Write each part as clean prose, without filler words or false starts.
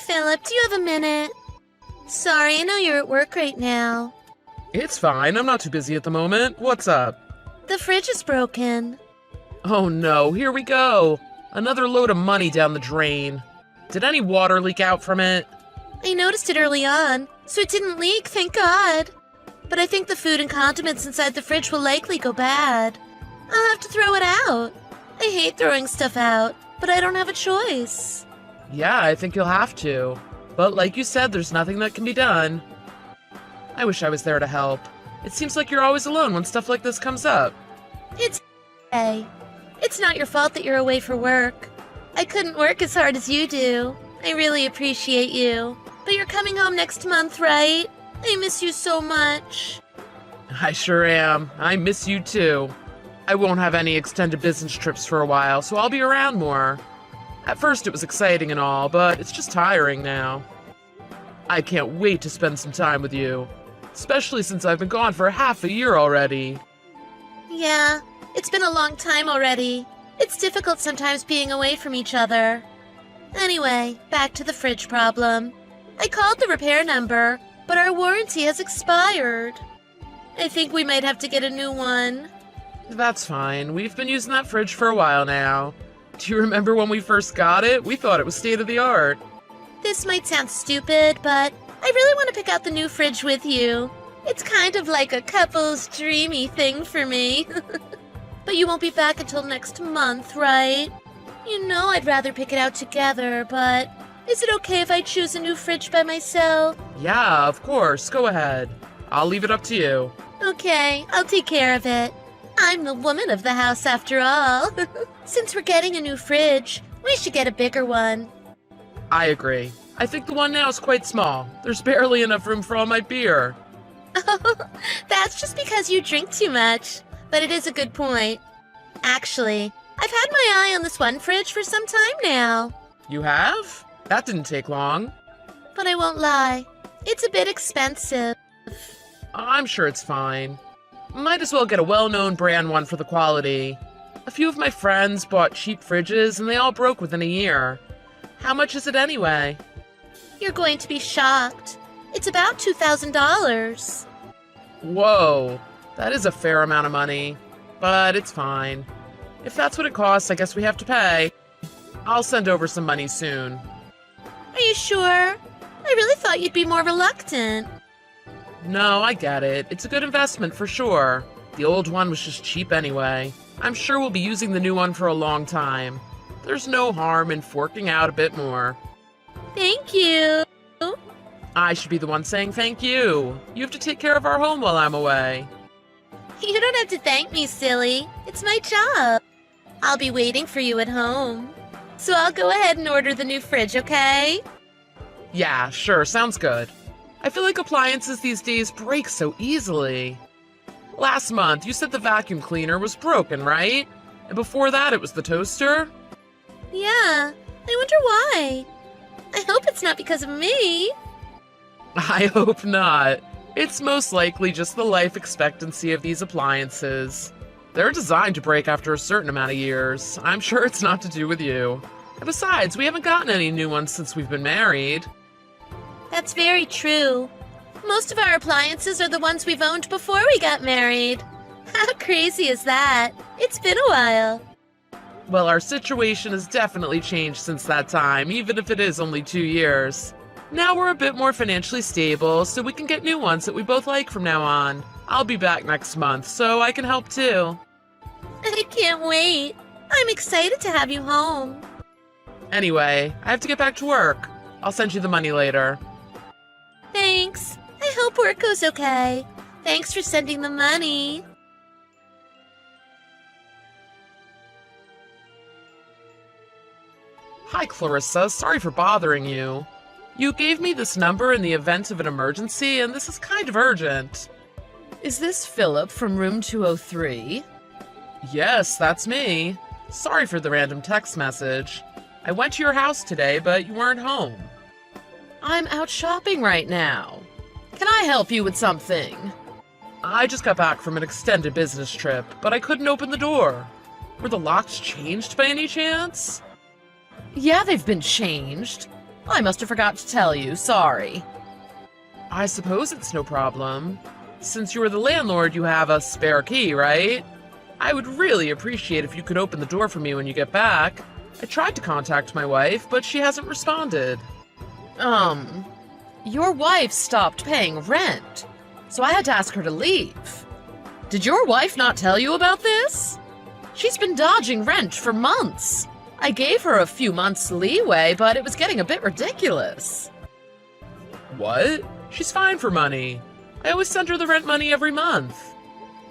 Philip, do you have a minute? Sorry, I know you're at work right now. It's fine, I'm not too busy at the moment. What's up? The fridge is broken. Oh no, here we go. Another load of money down the drain. Did any water leak out from it? I noticed it early on, so it didn't leak, thank God. But I think the food and condiments inside the fridge will likely go bad. I'll have to throw it out. I hate throwing stuff out, but I don't have a choice. Yeah, I think you'll have to. But like you said, there's nothing that can be done. I wish I was there to help. It seems like you're always alone when stuff like this comes up. It's okay. It's not your fault that you're away for work. I couldn't work as hard as you do. I really appreciate you. But you're coming home next month, right? I miss you so much. I sure am. I miss you too. I won't have any extended business trips for a while, so I'll be around more. At first it was exciting and all, but it's just tiring now. I can't wait to spend some time with you, especially since I've been gone for half a year already. Yeah, it's been a long time already. It's difficult sometimes being away from each other. Anyway, back to the fridge problem. I called the repair number, but our warranty has expired. I think we might have to get a new one. That's fine. We've been using that fridge for a while now. Do you remember when we first got it? We thought it was state-of-the-art. This might sound stupid, but I really want to pick out the new fridge with you. It's kind of like a couple's dreamy thing for me. But you won't be back until next month, right? You know I'd rather pick it out together, but is it okay if I choose a new fridge by myself? Yeah, of course. Go ahead. I'll leave it up to you. Okay, I'll take care of it. I'm the woman of the house after all. Since we're getting a new fridge, we should get a bigger one. I agree. I think the one now is quite small. There's barely enough room for all my beer. That's just because you drink too much. But it is a good point. Actually, I've had my eye on this one fridge for some time now. You have? That didn't take long. But I won't lie, it's a bit expensive. I'm sure it's fine. Might as well get a well-known brand one for the quality. A few of my friends bought cheap fridges and they all broke within a year. How much is it anyway? You're going to be shocked. It's about $2,000. Whoa, that is a fair amount of money. But it's fine. If that's what it costs, I guess we have to pay. I'll send over some money soon. Are you sure? I really thought you'd be more reluctant. No, I get it. It's a good investment for sure. The old one was just cheap anyway. I'm sure we'll be using the new one for a long time. There's no harm in forking out a bit more. Thank you. I should be the one saying thank you. You have to take care of our home while I'm away. You don't have to thank me, silly. It's my job. I'll be waiting for you at home. So I'll go ahead and order the new fridge, okay? Yeah, sure, sounds good. I feel like appliances these days break so easily. Last month, you said the vacuum cleaner was broken, right? And before that, it was the toaster? Yeah, I wonder why. I hope it's not because of me. I hope not. It's most likely just the life expectancy of these appliances. They're designed to break after a certain amount of years. I'm sure it's not to do with you. And besides, we haven't gotten any new ones since we've been married. That's very true. Most of our appliances are the ones we've owned before we got married. How crazy is that? It's been a while. Well, our situation has definitely changed since that time, even if it is only 2 years. Now we're a bit more financially stable, so we can get new ones that we both like from now on. I'll be back next month, so I can help too. I can't wait. I'm excited to have you home. Anyway, I have to get back to work. I'll send you the money later. Thanks. I hope work goes okay. Thanks for sending the money. Hi, Clarissa. Sorry for bothering you. You gave me this number in the event of an emergency, and this is kind of urgent. Is this Philip from room 203? Yes, that's me. Sorry for the random text message. I went to your house today, but you weren't home. I'm out shopping right now. Can I help you with something? I just got back from an extended business trip, but I couldn't open the door. Were the locks changed by any chance? Yeah, they've been changed. I must have forgot to tell you, sorry. I suppose it's no problem. Since you are the landlord, you have a spare key, right? I would really appreciate if you could open the door for me when you get back. I tried to contact my wife, but she hasn't responded. Your wife stopped paying rent, so I had to ask her to leave. Did your wife not tell you about this? She's been dodging rent for months. I gave her a few months leeway, but it was getting a bit ridiculous. What? She's fine for money. I always send her the rent money every month.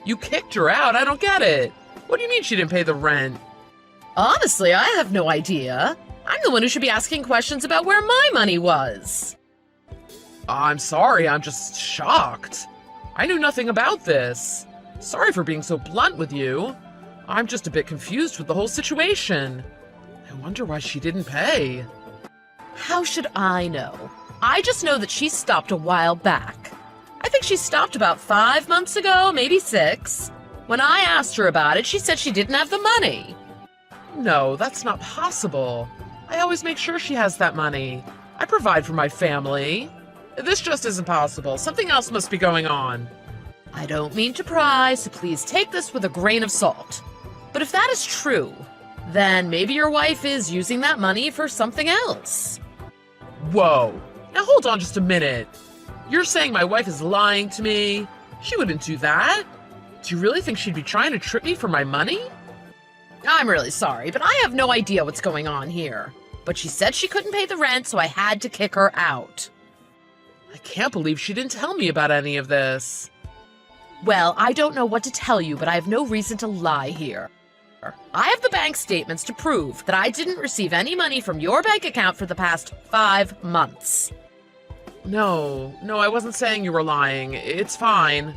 You kicked her out? I don't get it. What do you mean she didn't pay the rent? Honestly, I have no idea. I'm the one who should be asking questions about where my money was. I'm sorry, I'm just shocked. I knew nothing about this. Sorry for being so blunt with you. I'm just a bit confused with the whole situation. I wonder why she didn't pay. How should I know? I just know that she stopped a while back. I think she stopped about 5 months ago, maybe 6. When I asked her about it, she said she didn't have the money. No, that's not possible. I always make sure she has that money. I provide for my family. This just isn't possible. Something else must be going on. I don't mean to pry, so please take this with a grain of salt. But if that is true, then maybe your wife is using that money for something else. Whoa. Now hold on just a minute. You're saying my wife is lying to me? She wouldn't do that. Do you really think she'd be trying to trip me for my money? I'm really sorry, but I have no idea what's going on here. But she said she couldn't pay the rent, so I had to kick her out. I can't believe she didn't tell me about any of this. Well, I don't know what to tell you, but I have no reason to lie here. I have the bank statements to prove that I didn't receive any money from your bank account for the past 5 months. No, I wasn't saying you were lying. It's fine.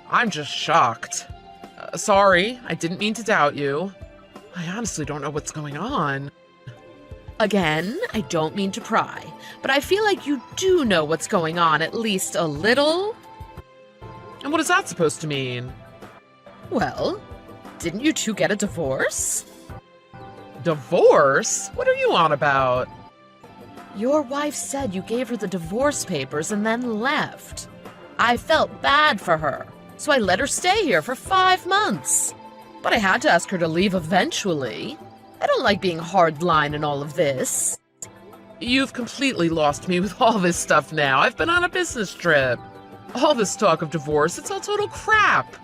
I'm just shocked. Sorry, I didn't mean to doubt you. I honestly don't know what's going on. Again, I don't mean to pry, but I feel like you do know what's going on at least a little. And what is that supposed to mean? Well, didn't you two get a divorce? Divorce? What are you on about? Your wife said you gave her the divorce papers and then left. I felt bad for her, so I let her stay here for 5 months. But I had to ask her to leave eventually. I don't like being hardline in all of this. You've completely lost me with all this stuff now. I've been on a business trip. All this talk of divorce, it's all total crap.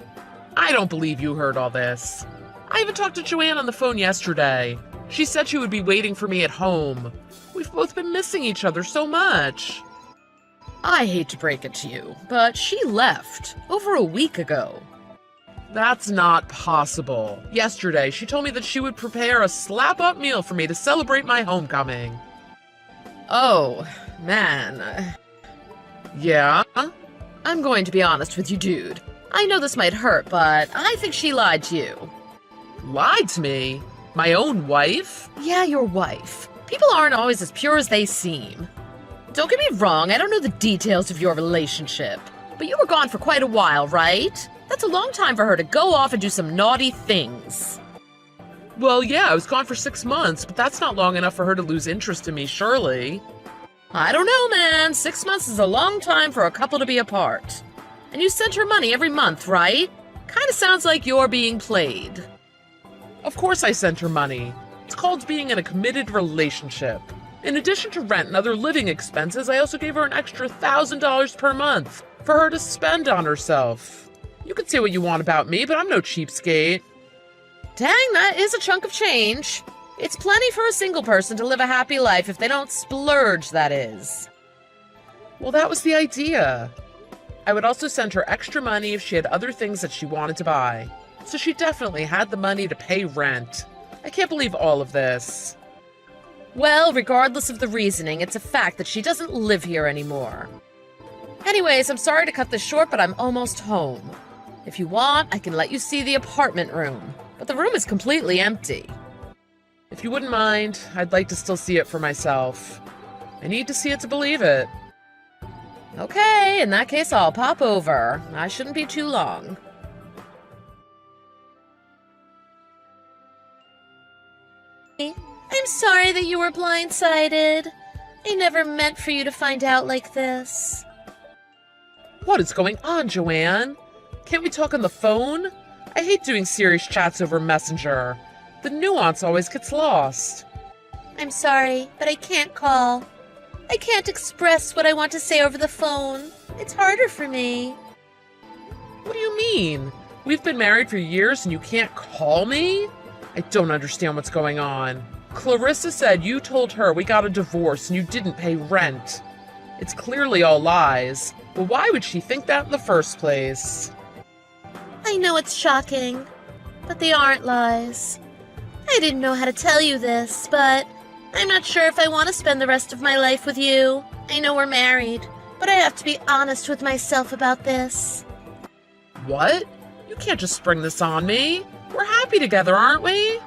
I don't believe you heard all this. I even talked to Joanne on the phone yesterday. She said she would be waiting for me at home. We've both been missing each other so much. I hate to break it to you, but she left over a week ago. That's not possible. Yesterday, she told me that she would prepare a slap-up meal for me to celebrate my homecoming. Oh, man. Yeah? I'm going to be honest with you, dude. I know this might hurt, but I think she lied to you. Lied to me? My own wife? Yeah, your wife. People aren't always as pure as they seem. Don't get me wrong, I don't know the details of your relationship, but you were gone for quite a while, right? That's a long time for her to go off and do some naughty things. Well, yeah, I was gone for 6 months, but that's not long enough for her to lose interest in me, surely. I don't know, man. 6 months is a long time for a couple to be apart. And you sent her money every month, right? Kinda sounds like you're being played. Of course I sent her money. It's called being in a committed relationship. In addition to rent and other living expenses, I also gave her an extra $1,000 per month for her to spend on herself. You can say what you want about me, but I'm no cheapskate. Dang, that is a chunk of change. It's plenty for a single person to live a happy life if they don't splurge, that is. Well, that was the idea. I would also send her extra money if she had other things that she wanted to buy. So she definitely had the money to pay rent. I can't believe all of this. Well, regardless of the reasoning, it's a fact that she doesn't live here anymore. Anyways, I'm sorry to cut this short, but I'm almost home. If you want, I can let you see the apartment room, but the room is completely empty. If you wouldn't mind, I'd like to still see it for myself. I need to see it to believe it. Okay, in that case, I'll pop over. I shouldn't be too long. I'm sorry that you were blindsided. I never meant for you to find out like this. What is going on, Joanne? Can't we talk on the phone? I hate doing serious chats over Messenger. The nuance always gets lost. I'm sorry, but I can't call. I can't express what I want to say over the phone. It's harder for me. What do you mean? We've been married for years and you can't call me? I don't understand what's going on. Clarissa said you told her we got a divorce and you didn't pay rent. It's clearly all lies, but why would she think that in the first place? I know it's shocking, but they aren't lies. I didn't know how to tell you this, but I'm not sure if I want to spend the rest of my life with you. I know we're married, but I have to be honest with myself about this. What? You can't just spring this on me. We're happy together, aren't we?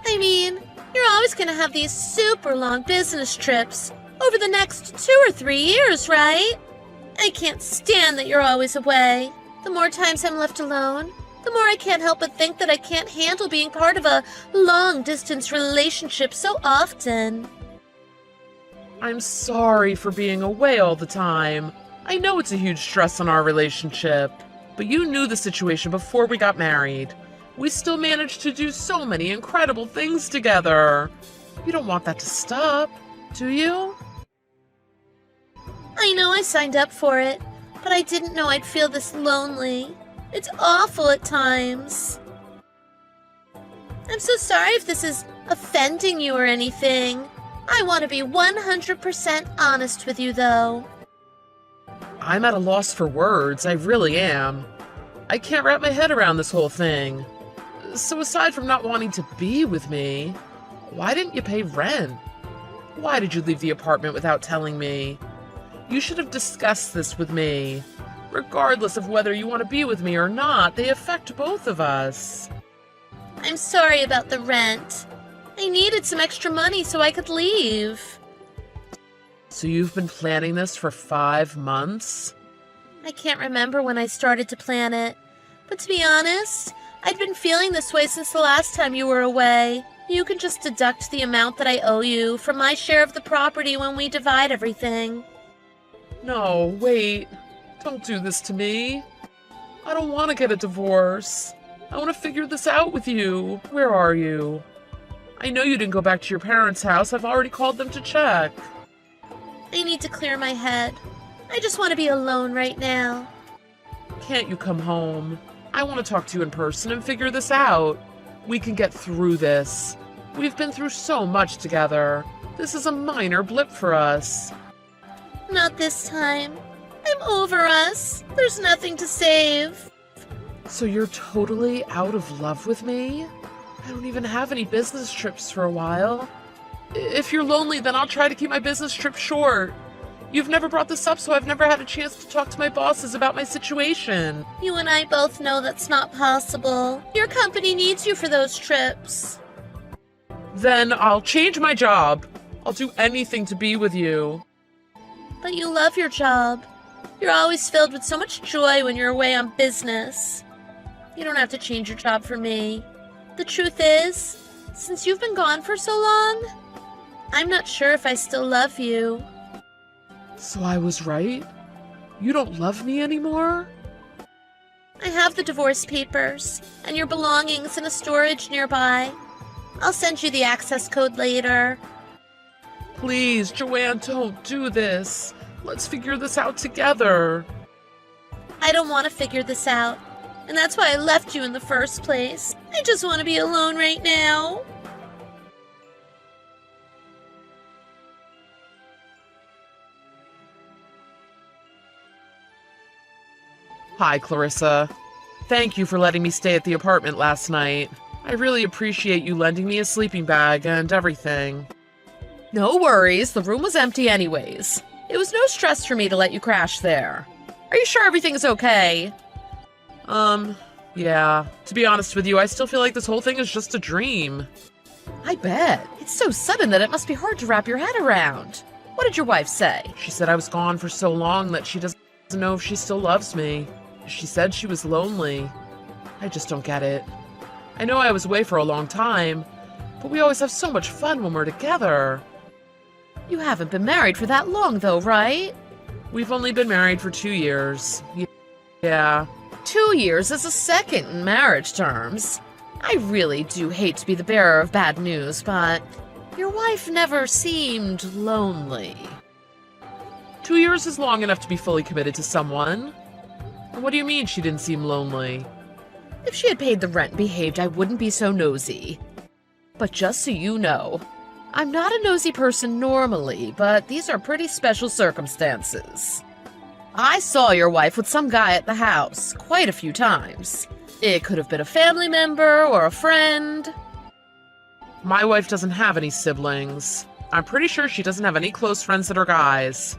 I mean, you're always going to have these super long business trips over the next 2 or 3 years, right? I can't stand that you're always away. The more times I'm left alone, the more I can't help but think that I can't handle being part of a long-distance relationship so often. I'm sorry for being away all the time. I know it's a huge stress on our relationship, but you knew the situation before we got married. We still managed to do so many incredible things together. You don't want that to stop, do you? I know I signed up for it, but I didn't know I'd feel this lonely. It's awful at times. I'm so sorry if this is offending you or anything. I want to be 100% honest with you, though. I'm at a loss for words, I really am. I can't wrap my head around this whole thing. So aside from not wanting to be with me, why didn't you pay rent? Why did you leave the apartment without telling me? You should have discussed this with me. Regardless of whether you want to be with me or not, they affect both of us. I'm sorry about the rent. I needed some extra money so I could leave. So you've been planning this for 5 months? I can't remember when I started to plan it, but to be honest, I'd been feeling this way since the last time you were away. You can just deduct the amount that I owe you from my share of the property when we divide everything. No, wait. Don't do this to me. I don't want to get a divorce. I want to figure this out with you. Where are you? I know you didn't go back to your parents' house. I've already called them to check. I need to clear my head. I just want to be alone right now. Can't you come home? I want to talk to you in person and figure this out. We can get through this. We've been through so much together. This is a minor blip for us. Not this time. I'm over us. There's nothing to save. So you're totally out of love with me? I don't even have any business trips for a while. If you're lonely, then I'll try to keep my business trip short. You've never brought this up, so I've never had a chance to talk to my bosses about my situation. You and I both know that's not possible. Your company needs you for those trips. Then I'll change my job. I'll do anything to be with you. But you love your job. You're always filled with so much joy when you're away on business. You don't have to change your job for me. The truth is, since you've been gone for so long, I'm not sure if I still love you. So I was right? You don't love me anymore? I have the divorce papers and your belongings in a storage nearby. I'll send you the access code later. Please, Joanne, don't do this. Let's figure this out together. I don't want to figure this out, and that's why I left you in the first place. I just want to be alone right now. Hi, Clarissa. Thank you for letting me stay at the apartment last night. I really appreciate you lending me a sleeping bag and everything. No worries, the room was empty anyways. It was no stress for me to let you crash there. Are you sure everything's okay? Yeah. To be honest with you, I still feel like this whole thing is just a dream. I bet. It's so sudden that it must be hard to wrap your head around. What did your wife say? She said I was gone for so long that she doesn't know if she still loves me. She said she was lonely. I just don't get it. I know I was away for a long time, but we always have so much fun when we're together. You haven't been married for that long, though, right? We've only been married for 2 years. Yeah. 2 years is a second in marriage terms. I really do hate to be the bearer of bad news, but your wife never seemed lonely. 2 years is long enough to be fully committed to someone. What do you mean she didn't seem lonely? If she had paid the rent and behaved, I wouldn't be so nosy. But just so you know, I'm not a nosy person normally, but these are pretty special circumstances. I saw your wife with some guy at the house quite a few times. It could have been a family member or a friend. My wife doesn't have any siblings. I'm pretty sure she doesn't have any close friends that are guys.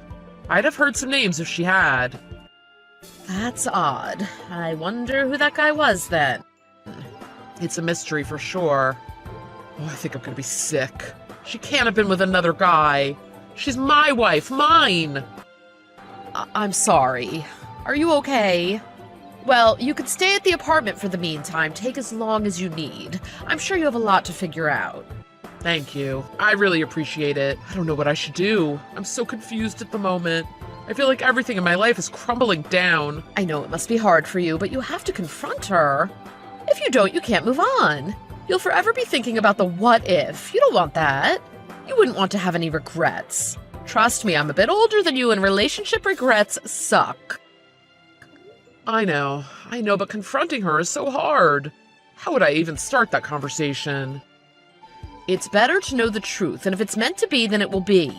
I'd have heard some names if she had. That's odd. I wonder who that guy was then. It's a mystery for sure. Oh, I think I'm gonna be sick. She can't have been with another guy. She's my wife, mine! I'm sorry. Are you okay? Well, you could stay at the apartment for the meantime. Take as long as you need. I'm sure you have a lot to figure out. Thank you. I really appreciate it. I don't know what I should do. I'm so confused at the moment. I feel like everything in my life is crumbling down. I know it must be hard for you, but you have to confront her. If you don't, you can't move on. You'll forever be thinking about the what if. You don't want that. You wouldn't want to have any regrets. Trust me, I'm a bit older than you, and relationship regrets suck. I know, but confronting her is so hard. How would I even start that conversation? It's better to know the truth, and if it's meant to be, then it will be.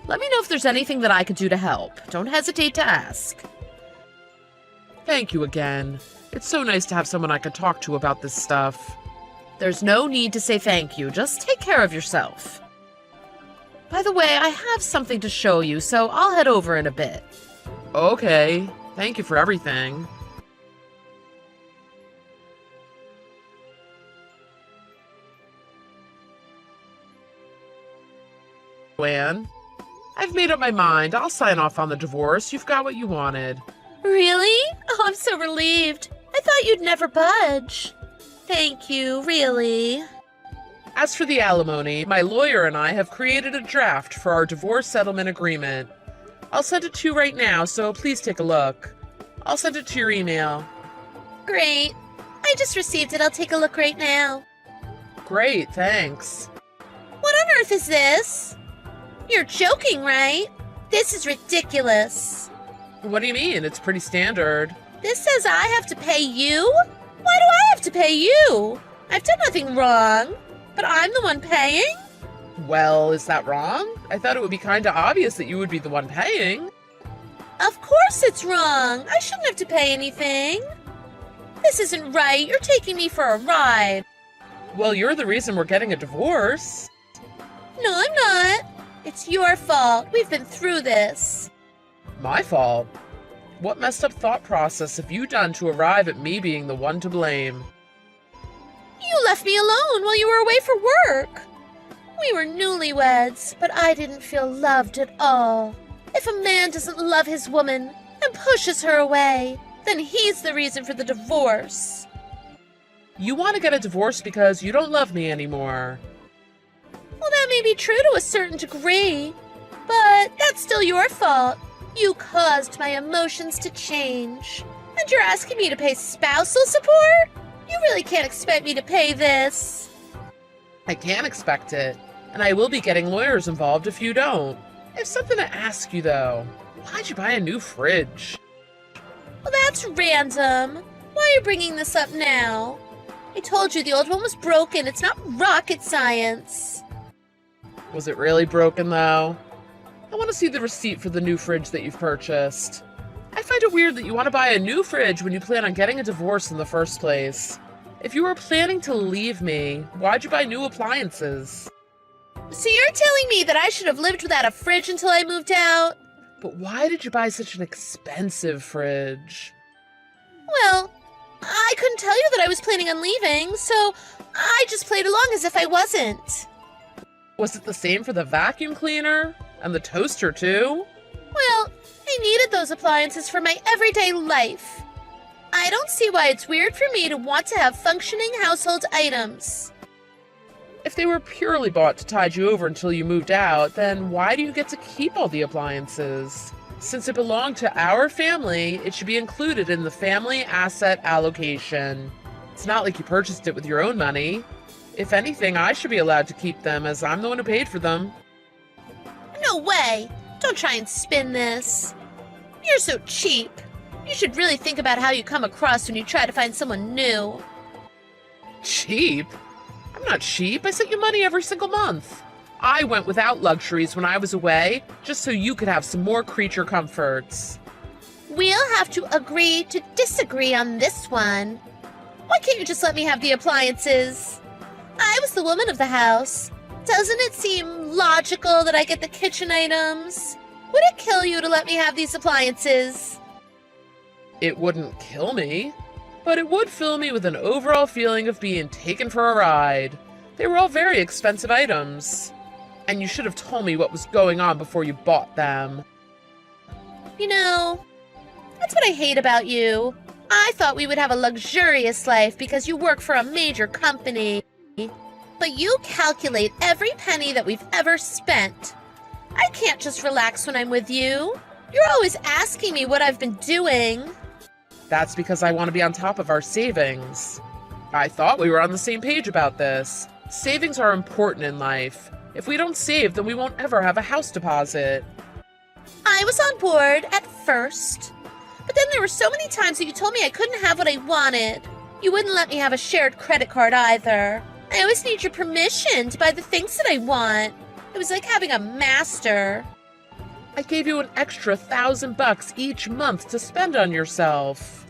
Let me know if there's anything that I could do to help. Don't hesitate to ask. Thank you again. It's so nice to have someone I can talk to about this stuff. There's no need to say thank you. Just take care of yourself. By the way, I have something to show you, so I'll head over in a bit. Okay. Thank you for everything. Anne, I've made up my mind. I'll sign off on the divorce. You've got what you wanted. Really? Oh, I'm so relieved. I thought you'd never budge. Thank you, really. As for the alimony, my lawyer and I have created a draft for our divorce settlement agreement. I'll send it to you right now, so please take a look. I'll send it to your email. Great. I just received it. I'll take a look right now. Great, thanks. What on earth is this? You're joking, right? This is ridiculous. What do you mean? It's pretty standard. This says I have to pay you? Why do I have to pay you? I've done nothing wrong, but I'm the one paying? Well, is that wrong? I thought it would be kinda obvious that you would be the one paying. Of course it's wrong. I shouldn't have to pay anything. This isn't right. You're taking me for a ride. Well, you're the reason we're getting a divorce. No, I'm not. It's your fault. We've been through this. My fault? What messed up thought process have you done to arrive at me being the one to blame? You left me alone while you were away for work. We were newlyweds, but I didn't feel loved at all. If a man doesn't love his woman and pushes her away, then he's the reason for the divorce. You want to get a divorce because you don't love me anymore. Well, that may be true to a certain degree, but that's still your fault. You caused my emotions to change. And you're asking me to pay spousal support? You really can't expect me to pay this. I can't expect it, and I will be getting lawyers involved if you don't. I have something to ask you, though. Why'd you buy a new fridge? Well, that's random. Why are you bringing this up now? I told you the old one was broken. It's not rocket science. Was it really broken, though? I want to see the receipt for the new fridge that you've purchased. I find it weird that you want to buy a new fridge when you plan on getting a divorce in the first place. If you were planning to leave me, why'd you buy new appliances? So you're telling me that I should have lived without a fridge until I moved out? But why did you buy such an expensive fridge? Well, I couldn't tell you that I was planning on leaving, so I just played along as if I wasn't. Was it the same for the vacuum cleaner? And the toaster, too? Well, I needed those appliances for my everyday life. I don't see why it's weird for me to want to have functioning household items. If they were purely bought to tide you over until you moved out, then why do you get to keep all the appliances? Since it belonged to our family, it should be included in the family asset allocation. It's not like you purchased it with your own money. If anything, I should be allowed to keep them as I'm the one who paid for them. No way! Don't try and spin this. You're so cheap. You should really think about how you come across when you try to find someone new. Cheap? I'm not cheap. I sent you money every single month. I went without luxuries when I was away, just so you could have some more creature comforts. We'll have to agree to disagree on this one. Why can't you just let me have the appliances? I was the woman of the house. Doesn't it seem logical that I get the kitchen items? Would it kill you to let me have these appliances? It wouldn't kill me, but it would fill me with an overall feeling of being taken for a ride. They were all very expensive items. And you should have told me what was going on before you bought them. You know, that's what I hate about you. I thought we would have a luxurious life because you work for a major company. But you calculate every penny that we've ever spent. I can't just relax when I'm with you. You're always asking me what I've been doing. That's because I want to be on top of our savings. I thought we were on the same page about this. Savings are important in life. If we don't save, then we won't ever have a house deposit. I was on board at first. But then there were so many times that you told me I couldn't have what I wanted. You wouldn't let me have a shared credit card either. I always need your permission to buy the things that I want. It was like having a master. I gave you an extra $1,000 each month to spend on yourself.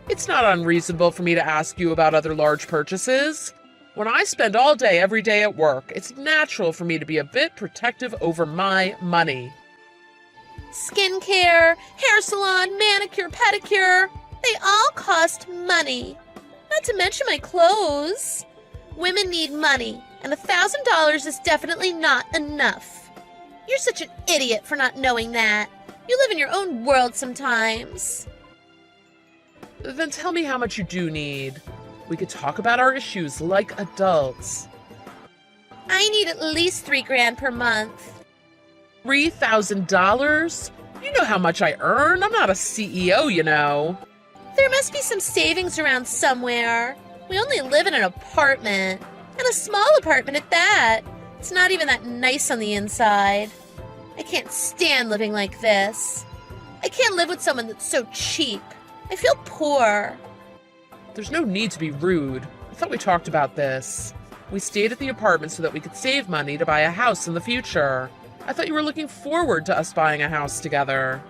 It's not unreasonable for me to ask you about other large purchases. When I spend all day every day at work, it's natural for me to be a bit protective over my money. Skincare, hair salon, manicure, pedicure, they all cost money. Not to mention my clothes. Women need money, and $1,000 is definitely not enough. You're such an idiot for not knowing that. You live in your own world sometimes. Then tell me how much you do need. We could talk about our issues like adults. I need at least $3,000 per month. $3,000? You know how much I earn. I'm not a CEO, you know. There must be some savings around somewhere. We only live in an apartment, and a small apartment at that. It's not even that nice on the inside. I can't stand living like this. I can't live with someone that's so cheap. I feel poor. There's no need to be rude. I thought we talked about this. We stayed at the apartment so that we could save money to buy a house in the future. I thought you were looking forward to us buying a house together.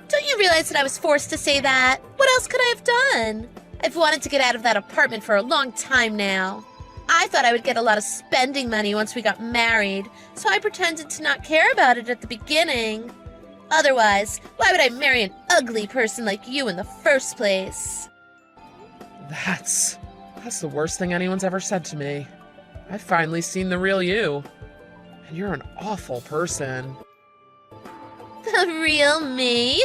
Don't you realize that I was forced to say that? What else could I have done? I've wanted to get out of that apartment for a long time now. I thought I would get a lot of spending money once we got married, so I pretended to not care about it at the beginning. Otherwise, why would I marry an ugly person like you in the first place? That's the worst thing anyone's ever said to me. I've finally seen the real you. And you're an awful person. The real me?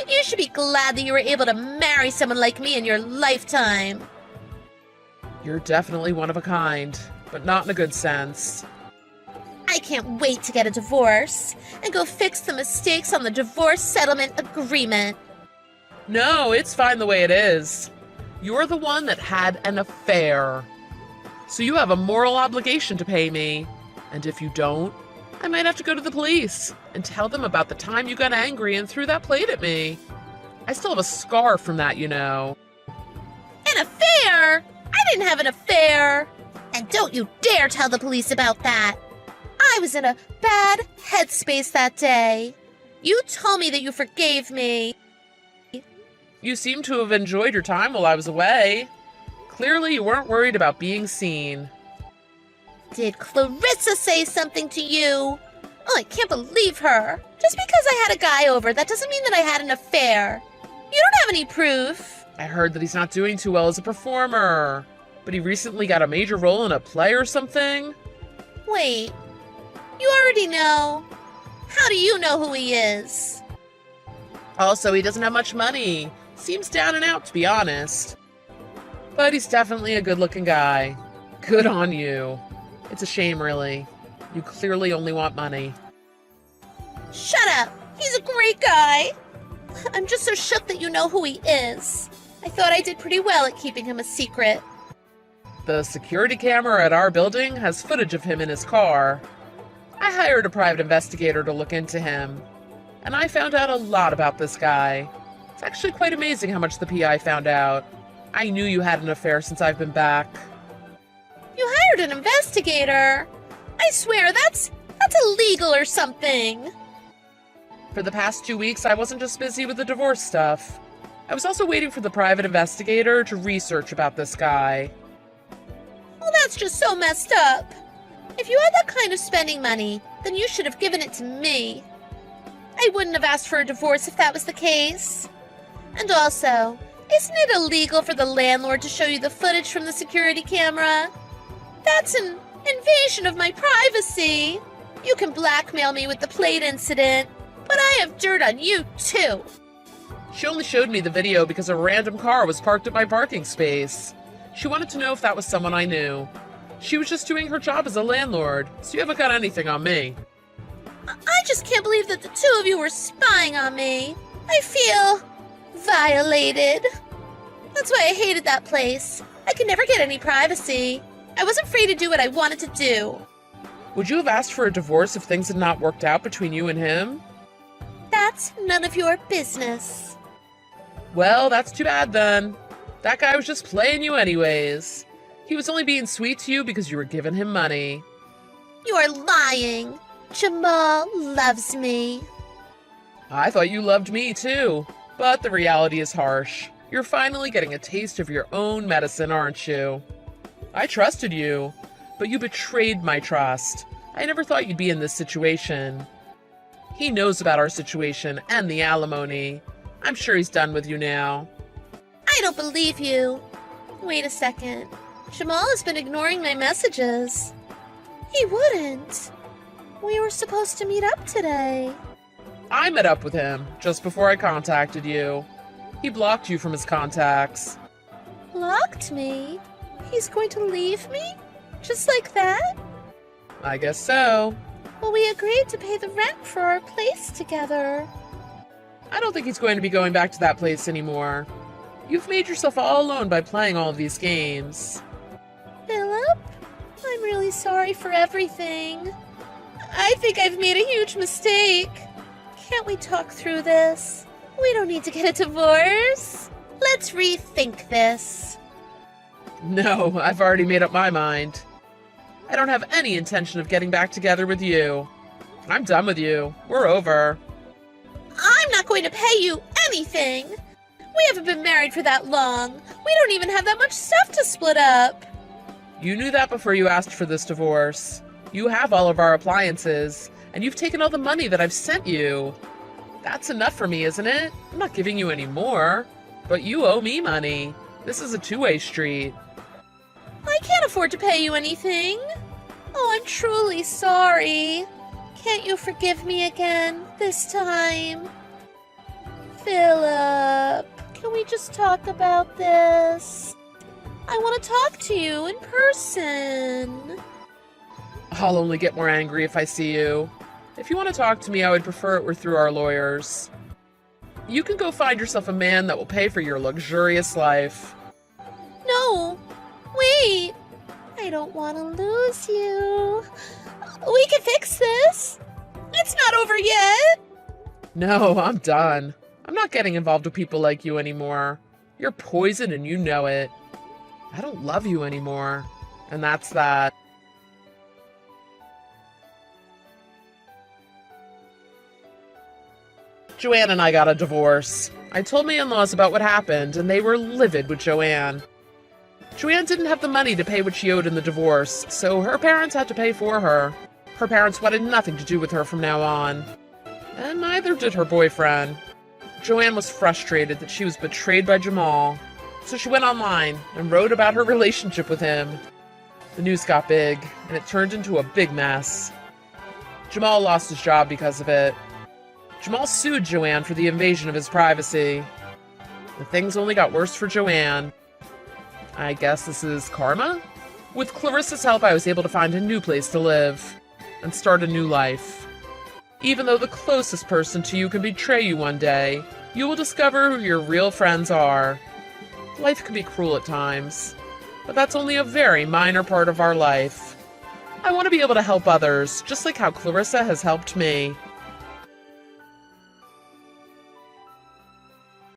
You should be glad that you were able to marry someone like me in your lifetime. You're definitely one of a kind, but not in a good sense. I can't wait to get a divorce and go fix the mistakes on the divorce settlement agreement. No, it's fine the way it is. You're the one that had an affair. So you have a moral obligation to pay me. And if you don't, I might have to go to the police and tell them about the time you got angry and threw that plate at me. I still have a scar from that, you know. An affair? I didn't have an affair. And don't you dare tell the police about that. I was in a bad headspace that day. You told me that you forgave me. You seem to have enjoyed your time while I was away. Clearly you weren't worried about being seen. Did Clarissa say something to you? Oh, I can't believe her. Just because I had a guy over, that doesn't mean that I had an affair. You don't have any proof. I heard that he's not doing too well as a performer. But he recently got a major role in a play or something. Wait, you already know. How do you know who he is? Also, he doesn't have much money. Seems down and out, to be honest. But he's definitely a good-looking guy. Good on you. It's a shame, really. You clearly only want money. Shut up! He's a great guy! I'm just so shook that you know who he is. I thought I did pretty well at keeping him a secret. The security camera at our building has footage of him in his car. I hired a private investigator to look into him, and I found out a lot about this guy. It's actually quite amazing how much the PI found out. I knew you had an affair since I've been back. You hired an investigator? I swear, that's illegal or something. For the past 2 weeks, I wasn't just busy with the divorce stuff. I was also waiting for the private investigator to research about this guy. Well, that's just so messed up. If you had that kind of spending money, then you should have given it to me. I wouldn't have asked for a divorce if that was the case. And also, isn't it illegal for the landlord to show you the footage from the security camera? That's an invasion of my privacy. You can blackmail me with the plate incident, but I have dirt on you too. She only showed me the video because a random car was parked at my parking space. She wanted to know if that was someone I knew. She was just doing her job as a landlord, so you haven't got anything on me. I just can't believe that the two of you were spying on me. I feel violated. That's why I hated that place. I could never get any privacy. I wasn't free to do what I wanted to do. Would you have asked for a divorce if things had not worked out between you and him? That's none of your business. Well, that's too bad then. That guy was just playing you anyways. He was only being sweet to you because you were giving him money. You are lying. Jamal loves me. I thought you loved me too, but the reality is harsh. You're finally getting a taste of your own medicine, aren't you? I trusted you, but you betrayed my trust. I never thought you'd be in this situation. He knows about our situation and the alimony. I'm sure he's done with you now. I don't believe you. Wait a second. Jamal has been ignoring my messages. He wouldn't. We were supposed to meet up today. I met up with him just before I contacted you. He blocked you from his contacts. Blocked me? He's going to leave me? Just like that? I guess so. Well, we agreed to pay the rent for our place together. I don't think he's going to be going back to that place anymore. You've made yourself all alone by playing all of these games. Philip, I'm really sorry for everything. I think I've made a huge mistake. Can't we talk through this? We don't need to get a divorce. Let's rethink this. No, I've already made up my mind. I don't have any intention of getting back together with you. I'm done with you. We're over. I'm not going to pay you anything. We haven't been married for that long. We don't even have that much stuff to split up. You knew that before you asked for this divorce. You have all of our appliances, and you've taken all the money that I've sent you. That's enough for me, isn't it? I'm not giving you any more. But you owe me money. This is a two-way street. I can't afford to pay you anything. Oh, I'm truly sorry. Can't you forgive me again this time? Philip, can we just talk about this? I want to talk to you in person. I'll only get more angry if I see you. If you want to talk to me, I would prefer it were through our lawyers. You can go find yourself a man that will pay for your luxurious life. No, wait. I don't want to lose you. We can fix this. It's not over yet. No, I'm done. I'm not getting involved with people like you anymore. You're poison and you know it. I don't love you anymore. And that's that. Joanne and I got a divorce. I told my in-laws about what happened, and they were livid with Joanne. Joanne didn't have the money to pay what she owed in the divorce, so her parents had to pay for her. Her parents wanted nothing to do with her from now on. And neither did her boyfriend. Joanne was frustrated that she was betrayed by Jamal, so she went online and wrote about her relationship with him. The news got big, and it turned into a big mess. Jamal lost his job because of it. Jamal sued Joanne for the invasion of his privacy. And things only got worse for Joanne. I guess this is karma? With Clarissa's help, I was able to find a new place to live and start a new life. Even though the closest person to you can betray you one day, you will discover who your real friends are. Life can be cruel at times, but that's only a very minor part of our life. I want to be able to help others, just like how Clarissa has helped me.